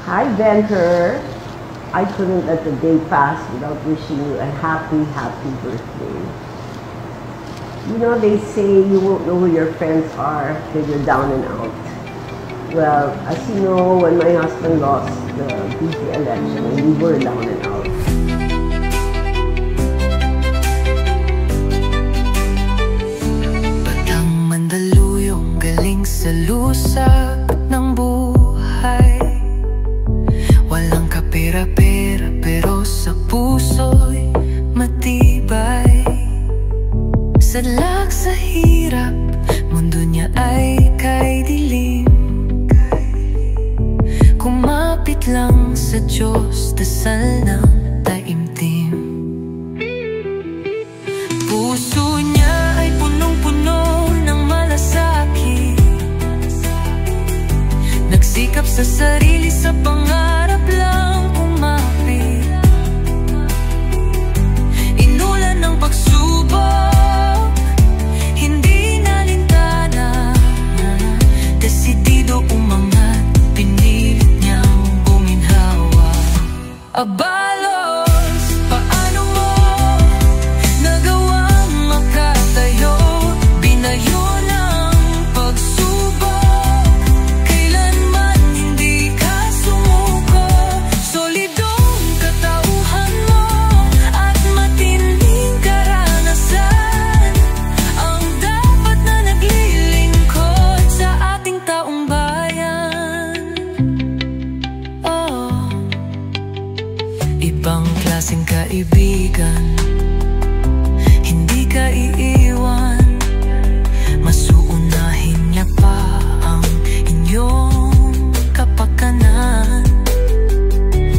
Hi, Venher. I couldn't let the day pass without wishing you a happy, happy birthday. You know, they say you won't know who your friends are till you're down and out. Well, as you know, when my husband lost the BP election, we were down and out. Batang Mandaluyong galing sa lusak ng buhay. Walang kapera-pera pero sa puso'y matibay. Sadlak sa hirap, mundo niya ay kay dilim. Kumapit lang sa Diyos, dasal ng taimtim. Puso niya ay punong-puno ng malasakit. Nagsikap sa sarili, sa pangarap lang kumapit. Inulan ng pagsubok, hindi nalintana. Desidido umangat, pinilit niyang buminhawa. Abalos, paano mo nagawang makatayo? Binayo ng pagsubok, kailanman hindi ka sumuko. Solidong katauhan mo at matinding karanasan ang dapat na naglilingkod sa ating taong bayan. Oh, ibang klaseng kaibigan, hindi ka iiwan. Masuunahin niya pa ang inyong kapakanan.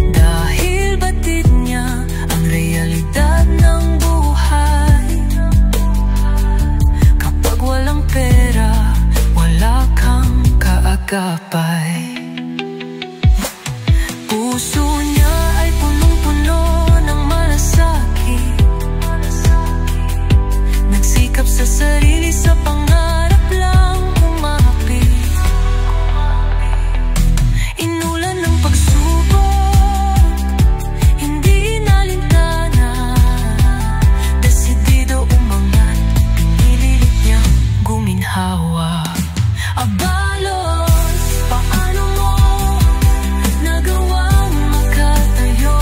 Dahil batid niya ang realidad ng buhay. Kapag walang pera, wala kang kaagapay. Puso niya ay punong-puno ng malasakit. Nagsikap sa sarili, sa pangarap lang kumapit. Inulan ng pagsubok, hindi nalintana. Desidido umangat, pinilit niyang guminhawa. Abalos, paano mo nagawang makatayo?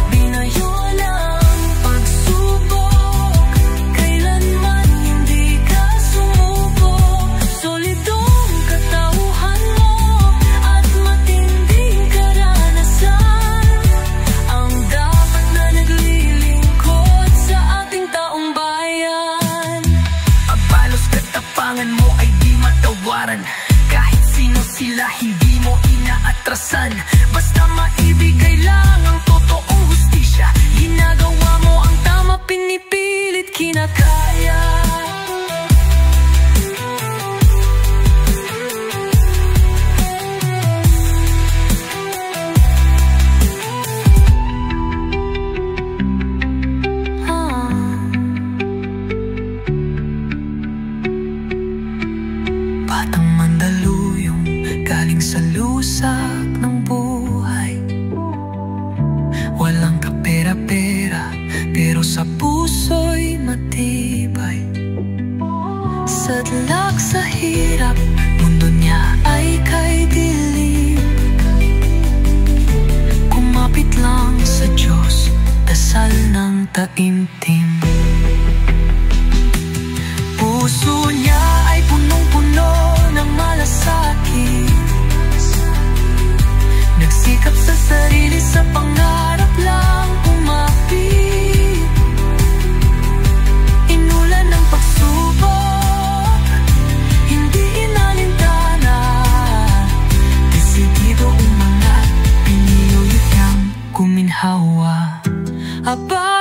Binayo ng pagsubok, kailanman hindi ka sumuko. Solidong katauhan mo at matinding karanasan ang dapat na naglilingkod sa ating taong bayan. Abalos, katapangan mo ay di matawaran. Kahit sino sila, hindi mo inaatrasan. Basta maibigay lang ang totoong hustisya. Ginagawa mo ang tama, pinipilit kinakaya. Batang Mandaluyong galing sa lusak ng buhay. Walang kapera-pera pero sa puso'y matibay. Sadlak sa hirap, mundo niya ay kay dilim. Kumapit lang sa Diyos, dasal ng taimtim. Puso niya ay punong-puno ng malasakit. Nagsikap sa sarili, sa pangarap lang kumapit. Inulan ng pagsubok, hindi inalintana. Desidido umangat, pinilit niyang guminhawa. Aba